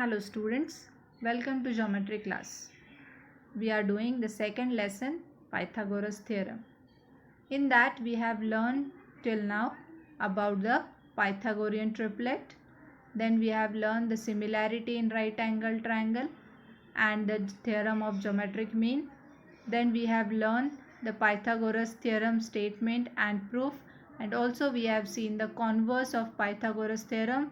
Hello students, welcome to geometry class. We are doing the second lesson, Pythagoras theorem. In that we have learned till now about the Pythagorean triplet. Then we have learned the similarity in right angle triangle and the theorem of geometric mean. Then we have learned the Pythagoras theorem statement and proof, and also we have seen the converse of Pythagoras theorem.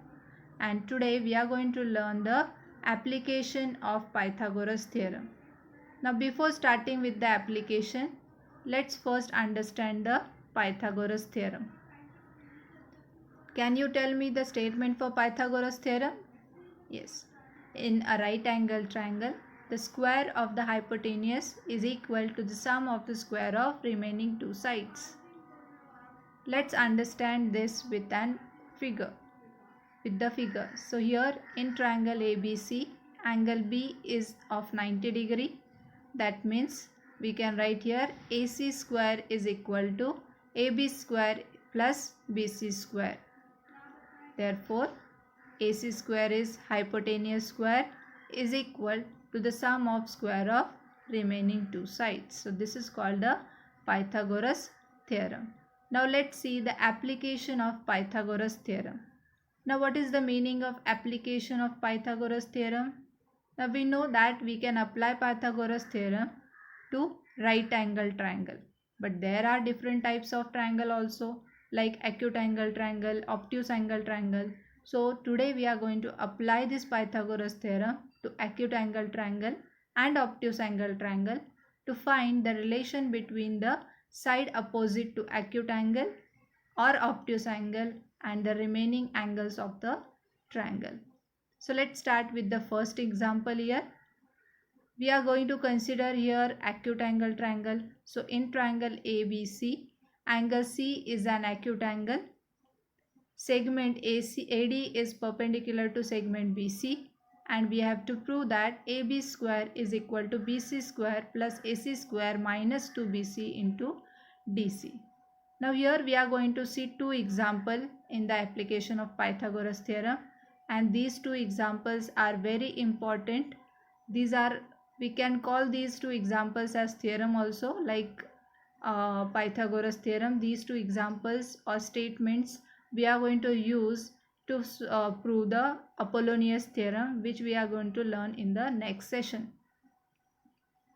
And today we are going to learn the application of Pythagoras theorem. Now before starting with the application, let's first understand the Pythagoras theorem. Can you tell me the statement for Pythagoras theorem? Yes. In a right angle triangle, the square of the hypotenuse is equal to the sum of the square of remaining two sides. Let's understand this with an figure. So here in triangle ABC, angle B is of 90 degree. That means we can write here AC square is equal to AB square plus BC square. Therefore, AC square is hypotenuse square is equal to the sum of square of remaining two sides. So this is called the Pythagoras theorem. Now let's see the application of Pythagoras theorem. Now what is the meaning of application of Pythagoras theorem? Now we know that we can apply Pythagoras theorem to right angle triangle. But there are different types of triangle also, like acute angle triangle, obtuse angle triangle. So today we are going to apply this Pythagoras theorem to acute angle triangle and obtuse angle triangle to find the relation between the side opposite to acute angle or obtuse angle and the remaining angles of the triangle. So let's start with the first example here. We are going to consider here acute angle triangle. So in triangle ABC, angle C is an acute angle. Segment AD is perpendicular to segment BC, and we have to prove that AB square is equal to BC square plus AC square minus 2BC into DC. Now here we are going to see two examples in the application of Pythagoras theorem, and these two examples are very important. We can call these two examples as theorem also, like Pythagoras theorem. These two examples or statements we are going to use to prove the Apollonius theorem, which we are going to learn in the next session.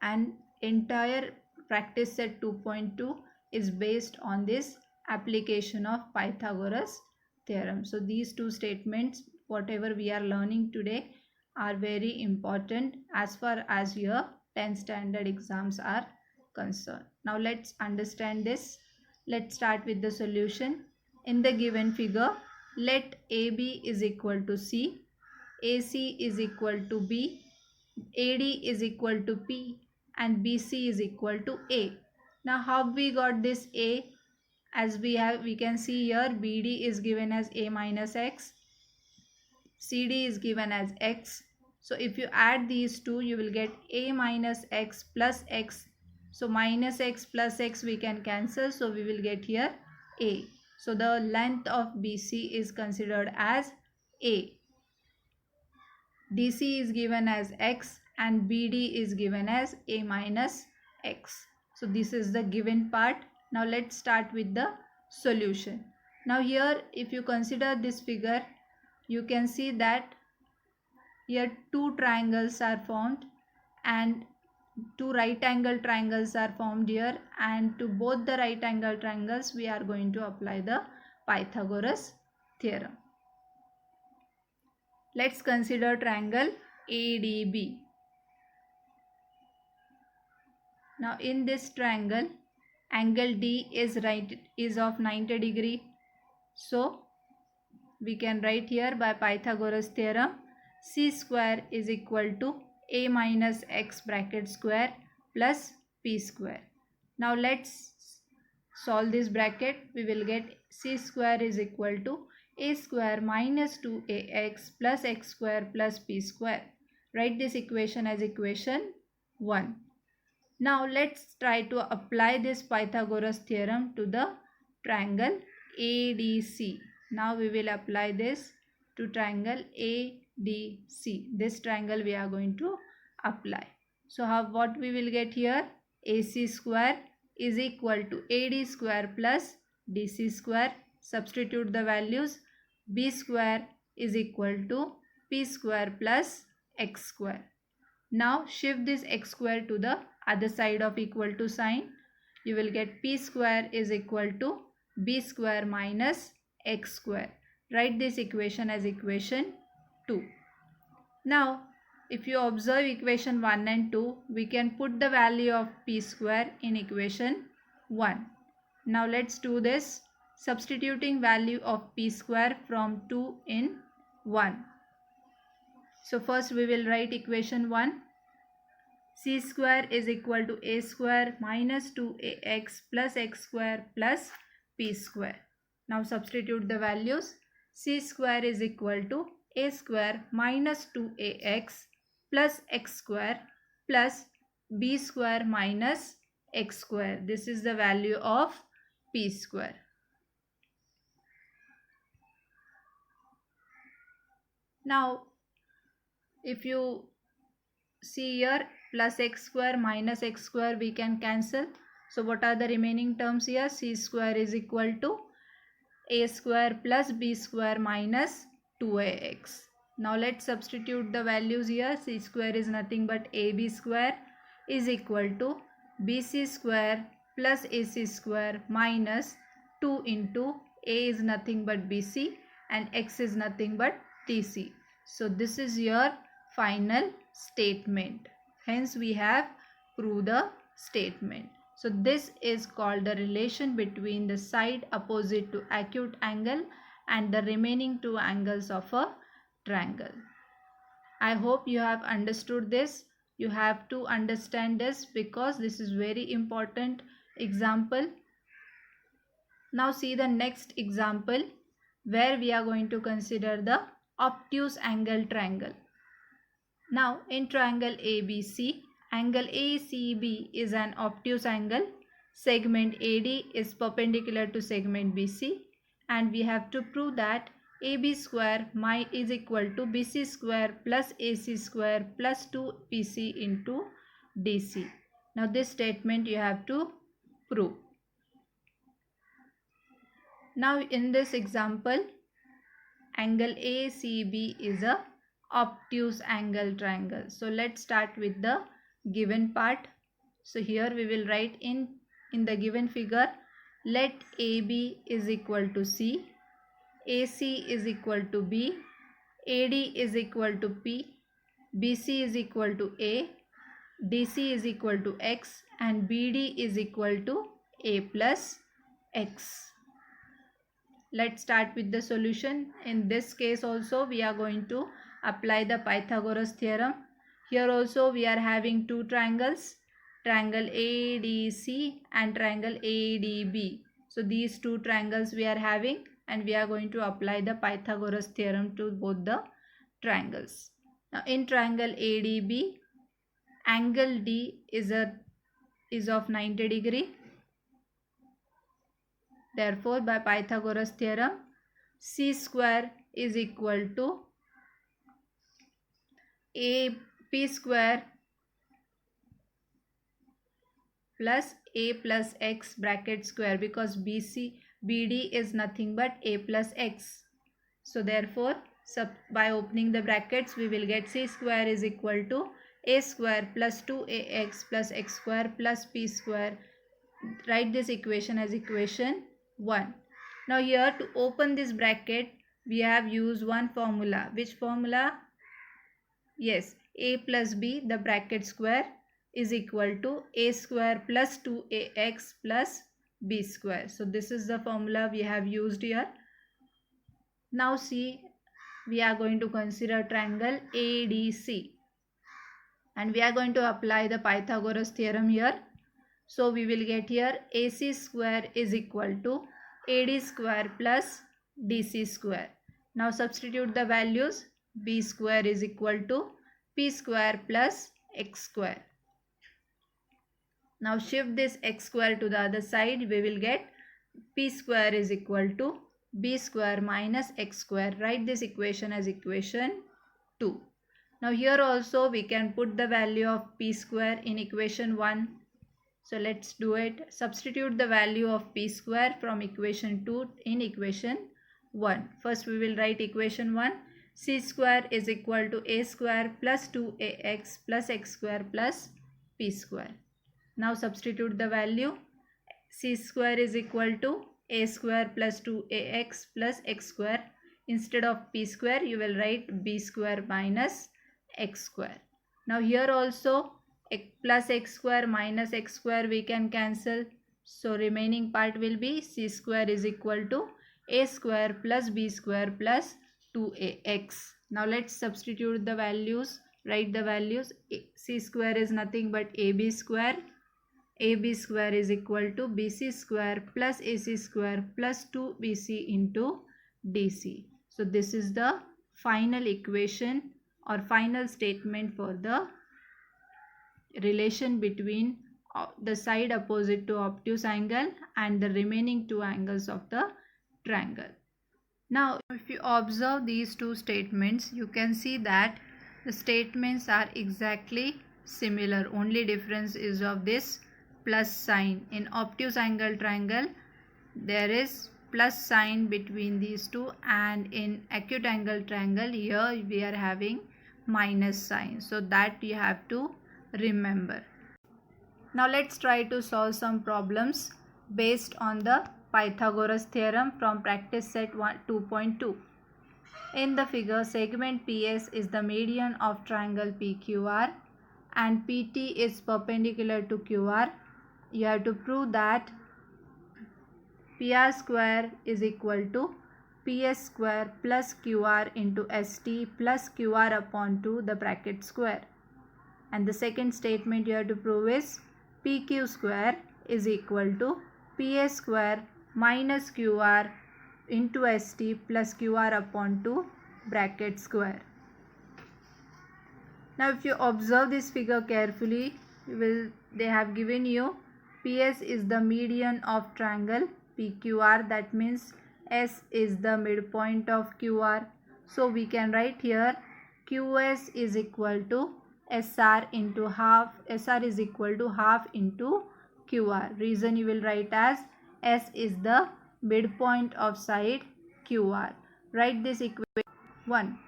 And entire practice set 2.2 is based on this application of Pythagoras theorem. So these two statements, whatever we are learning today, are very important as far as your 10th standard exams are concerned. Now let's understand this. Let's start with the solution. In the given figure, let AB is equal to C, AC is equal to B, AD is equal to P, and BC is equal to A. Now how we got this A? As we can see here, BD is given as A minus X, CD is given as X. So if you add these two, you will get A minus X plus X. So minus X plus X we can cancel, so we will get here A. So the length of BC is considered as A. DC is given as X and BD is given as A minus X. So this is the given part. Now let's start with the solution. Now here if you consider this figure, you can see that here two triangles are formed and two right angle triangles are formed here, and to both the right angle triangles we are going to apply the Pythagoras theorem. Let's consider triangle ADB. Now in this triangle, angle D is of 90 degree. So we can write here by Pythagoras theorem, C square is equal to A minus X bracket square plus P square. Now let's solve this bracket. We will get C square is equal to A square minus 2AX plus X square plus P square. Write this equation as equation 1. Now let's try to apply this Pythagoras theorem to the triangle ADC. Now we will apply this to triangle DC. This triangle we are going to apply. So what we will get here? AC square is equal to AD square plus DC square. Substitute the values. B square is equal to P square plus X square. Now shift this X square to the other side of equal to sign. You will get P square is equal to B square minus X square. Write this equation as equation 2. Now if you observe equation 1 and 2, we can put the value of P square in equation 1. Now let's do this, substituting value of P square from 2 in 1. So first we will write equation 1. C square is equal to A square minus 2AX plus X square plus P square. Now substitute the values. C square is equal to A square minus 2AX plus X square plus B square minus X square. This is the value of P square. Now if you see here, plus X square minus X square we can cancel. So what are the remaining terms here? C square is equal to A square plus B square minus 2AX. Now let's substitute the values here. C square is nothing but AB square is equal to BC square plus AC square minus 2 into A is nothing but BC and X is nothing but TC. So this is your final statement. Hence we have proved the statement. So this is called the relation between the side opposite to acute angle and the remaining two angles of a triangle. I hope you have understood this. You have to understand this because this is very important example. Now see the next example where we are going to consider the obtuse angle triangle. Now in triangle ABC, angle ACB is an obtuse angle. Segment AD is perpendicular to segment BC, and we have to prove that AB square is equal to BC square plus AC square plus 2PC into DC. Now this statement you have to prove. Now in this example, angle ACB is a obtuse angle triangle. So let's start with the given part. So here we will write in the given figure, let AB is equal to C, AC is equal to B, AD is equal to P, BC is equal to A, DC is equal to X, and BD is equal to A plus X. Let's start with the solution. In this case also we are going to apply the Pythagoras theorem. Here also we are having two triangles, triangle ADC and triangle ADB. So these two triangles we are having, and we are going to apply the Pythagoras theorem to both the triangles. Now in triangle ADB, angle D is of 90 degree. Therefore by Pythagoras theorem, C square is equal to P square plus A plus X bracket square, because BD is nothing but A plus X. So therefore by opening the brackets we will get C square is equal to A square plus 2AX plus X square plus P square. Write this equation as equation 1. Now here to open this bracket we have used one formula. Which formula? Yes, A plus B, the bracket square, is equal to A square plus 2AX plus B square. So this is the formula we have used here. Now see, we are going to consider triangle ADC, and we are going to apply the Pythagoras theorem here. So we will get here AC square is equal to AD square plus DC square. Now substitute the values. B square is equal to P square plus X square. Now shift this X square to the other side. We will get P square is equal to B square minus X square. Write this equation as equation 2. Now here also we can put the value of p square in equation 1. So let's do it. Substitute the value of p square from equation 2 in equation 1. First we will write equation 1. C square is equal to a square plus 2ax plus x square plus p square. Now substitute the value. C square is equal to a square plus 2ax plus x square. Instead of p square you will write b square minus x square. Now here also plus x square minus x square we can cancel. So remaining part will be c square is equal to a square plus b square plus 2ax. Now let's substitute the values. Write the values. C square is nothing but ab square. AB square is equal to BC square plus AC square plus 2BC into DC. So this is the final equation or final statement for the relation between the side opposite to obtuse angle and the remaining two angles of the triangle. Now if you observe these two statements, you can see that the statements are exactly similar. Only difference is of this plus sign. In obtuse angle triangle there is plus sign between these two, and in acute angle triangle here we are having minus sign. So that you have to remember. Now let's try to solve some problems based on the Pythagoras theorem from practice set 2.2. In the figure, segment PS is the median of triangle PQR and PT is perpendicular to QR. You have to prove that PR square is equal to PS square plus QR into ST plus QR upon 2 the bracket square. And the second statement you have to prove is PQ square is equal to PS square minus QR into ST plus QR upon 2 bracket square. Now if you observe this figure carefully, they have given you PS is the median of triangle PQR, that means S is the midpoint of QR. So we can write here QS is equal to SR into half. SR is equal to half into QR. Reason you will write as S is the midpoint of side QR. Write this equation 1.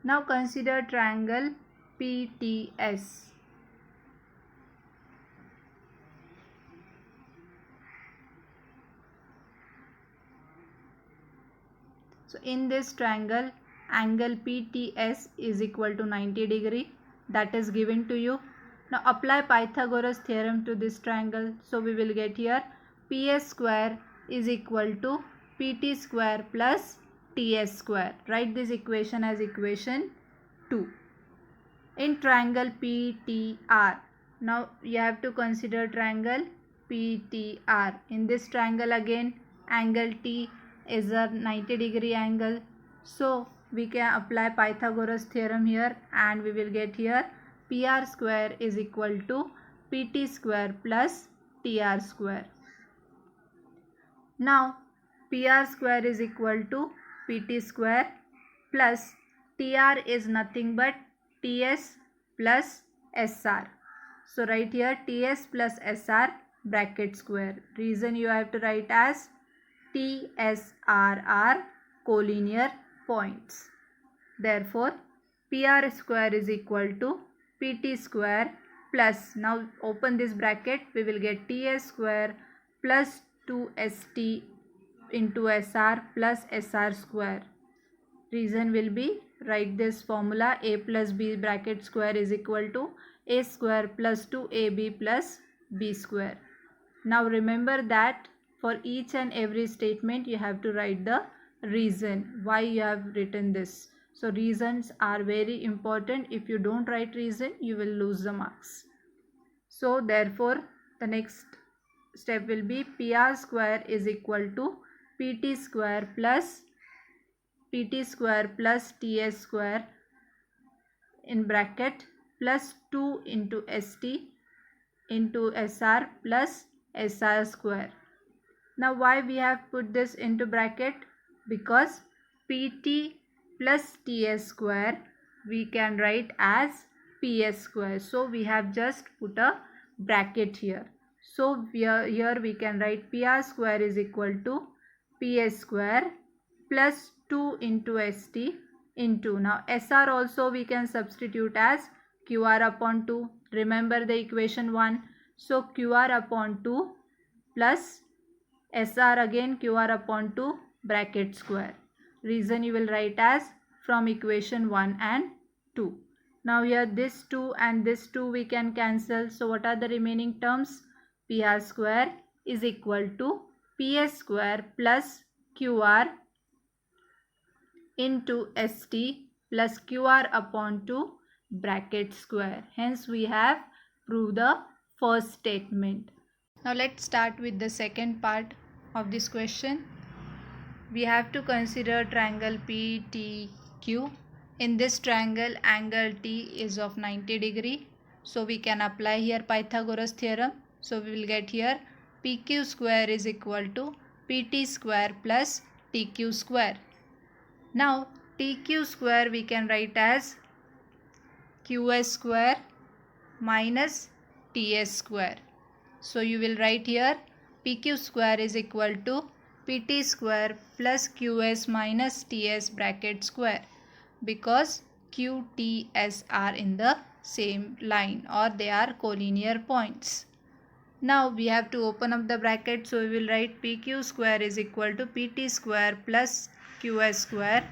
Now consider triangle PTS. So in this triangle, angle PTS is equal to 90 degree. That is given to you. Now apply Pythagoras theorem to this triangle. So we will get here PS square is equal to PT square plus TS square. Write this equation as equation 2. In triangle PTR, now you have to consider triangle PTR. In this triangle again, angle T is a 90 degree angle. So we can apply Pythagoras theorem here and we will get here PR square is equal to PT square plus TR square. Now PR square is equal to PT square plus TR is nothing but TS plus SR. So write here TS plus SR bracket square. Reason you have to write as TSR are collinear points. Therefore, PR square is equal to PT square plus, now open this bracket, we will get TS square plus 2ST into SR plus SR square. Reason will be, write this formula, A plus B bracket square is equal to A square plus 2AB plus B square. Now remember that for each and every statement you have to write the reason why you have written this. So reasons are very important. If you don't write reason, you will lose the marks. So therefore the next step will be PR square is equal to PT square plus TS square in bracket plus 2 into ST into SR plus SR square. Now why we have put this into bracket? Because PT plus TS square we can write as PS square. So we have just put a bracket here. So here we can write PR square is equal to PS square plus 2 into ST into, now SR also we can substitute as QR upon 2. Remember the equation 1. So QR upon 2 plus SR again QR upon 2 bracket square. Reason you will write as from equation 1 and 2. Now here this 2 and this 2 we can cancel. So what are the remaining terms? PR square is equal to PS square plus QR into ST plus QR upon 2 bracket square. Hence we have proved the first statement. Now let's start with the second part of this question. We have to consider triangle PTQ. In this triangle, angle T is of 90 degree. So we can apply here Pythagoras theorem. So we will get here PQ square is equal to PT square plus TQ square. Now TQ square we can write as QS square minus TS square. So you will write here PQ square is equal to PT square plus QS minus TS bracket square, because Q, T, S are in the same line or they are collinear points. Now we have to open up the bracket, so we will write PQ square is equal to PT square plus QS square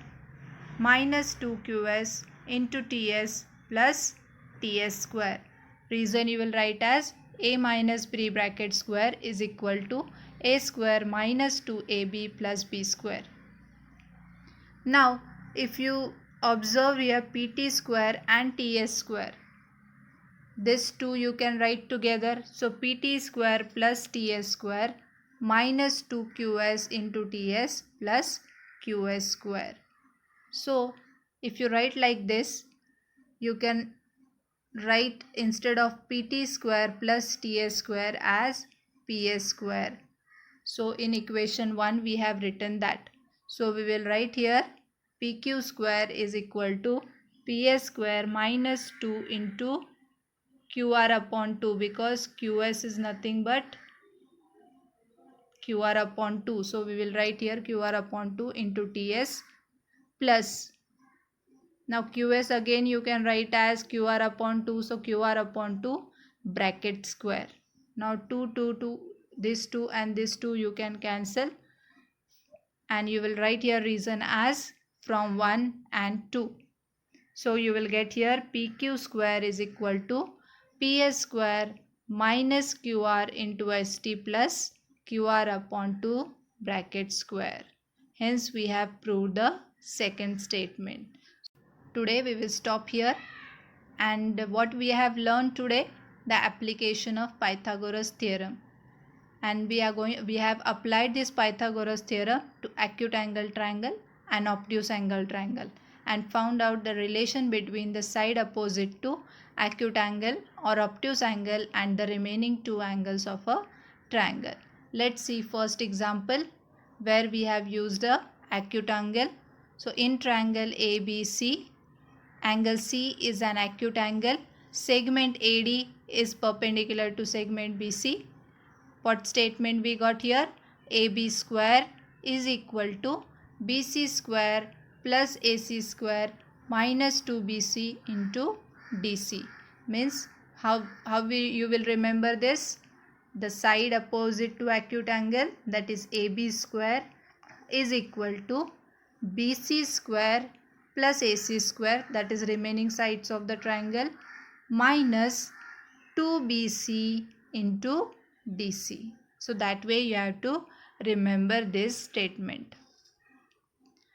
minus 2QS into TS plus TS square. Reason you will write as A minus B bracket square is equal to A square minus 2AB plus B square. Now if you observe here PT square and TS square, this two you can write together. So PT square plus TS square minus 2QS into TS plus QS square. So if you write like this, you can write instead of PT square plus TS square as PS square. So in equation 1 we have written that. So we will write here PQ square is equal to PS square minus 2 into QR upon 2, because QS is nothing but QR upon 2. So we will write here QR upon 2 into TS plus, now QS again you can write as QR upon 2. So QR upon 2 bracket square. Now 2, this 2 and this 2 you can cancel, and you will write here reason as from 1 and 2. So you will get here PQ square is equal to PS square minus QR into ST plus QR upon 2 bracket square. Hence we have proved the second statement. Today we will stop here, and what we have learned today, the application of Pythagoras theorem, and we have applied this Pythagoras theorem to acute angle triangle and obtuse angle triangle and found out the relation between the side opposite to acute angle or obtuse angle and the remaining two angles of a triangle. Let's see first example where we have used a acute angle. So in triangle ABC, angle C is an acute angle. Segment AD is perpendicular to segment BC. What statement we got here? AB square is equal to BC square plus AC square minus 2BC into DC. Means you will remember this? The side opposite to acute angle, that is AB square, is equal to BC square plus AC square, that is remaining sides of the triangle, minus 2BC into DC. So that way you have to remember this statement.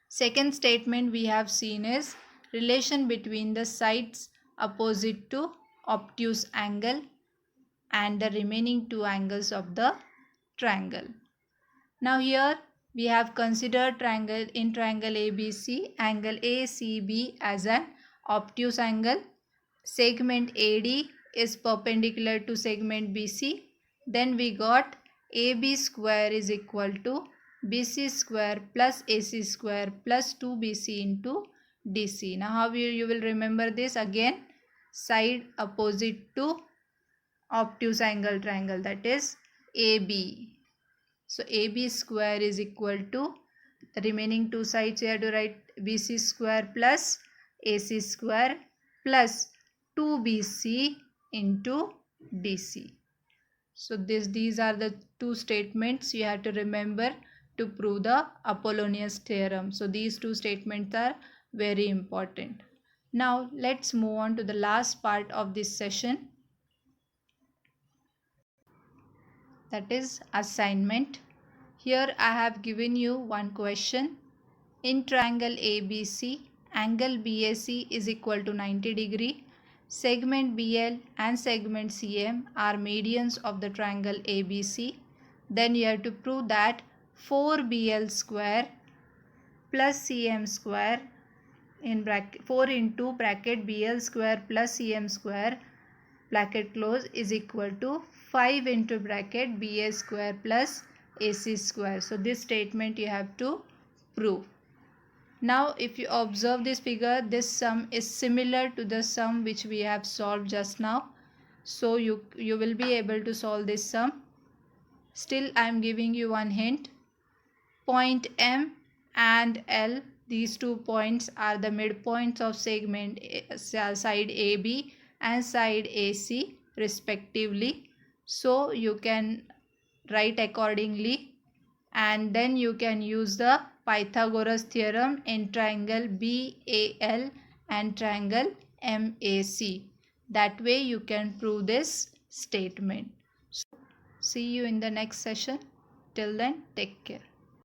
Second statement we have seen is relation between the sides opposite to obtuse angle and the remaining two angles of the triangle. Now here we have considered triangle ABC, angle ACB as an obtuse angle. Segment AD is perpendicular to segment BC. Then we got AB square is equal to BC square plus AC square plus 2BC into DC. Now how you will remember this? Again, side opposite to obtuse angle triangle, that is AB. So AB square is equal to the remaining two sides. You have to write BC square plus AC square plus 2BC into DC. So these are the two statements you have to remember to prove the Apollonius theorem. So these two statements are very important. Now let's move on to the last part of this session, that is assignment. Here I have given you one question. In triangle ABC, angle BAC is equal to 90 degree. Segment BL and segment CM are medians of the triangle ABC. Then you have to prove that 4BL square plus CM square in bracket 4 into bracket BL square plus CM square bracket close is equal to 5 into bracket BA square plus AC square. So this statement you have to prove. Now if you observe this figure, this sum is similar to the sum which we have solved just now. So you will be able to solve this sum. Still I am giving you one hint. Point M and L, these 2 points are the midpoints of segment side AB and side AC respectively. So you can write accordingly, and then you can use the Pythagoras theorem in triangle BAL and triangle MAC. That way you can prove this statement. So, see you in the next session. Till then, take care.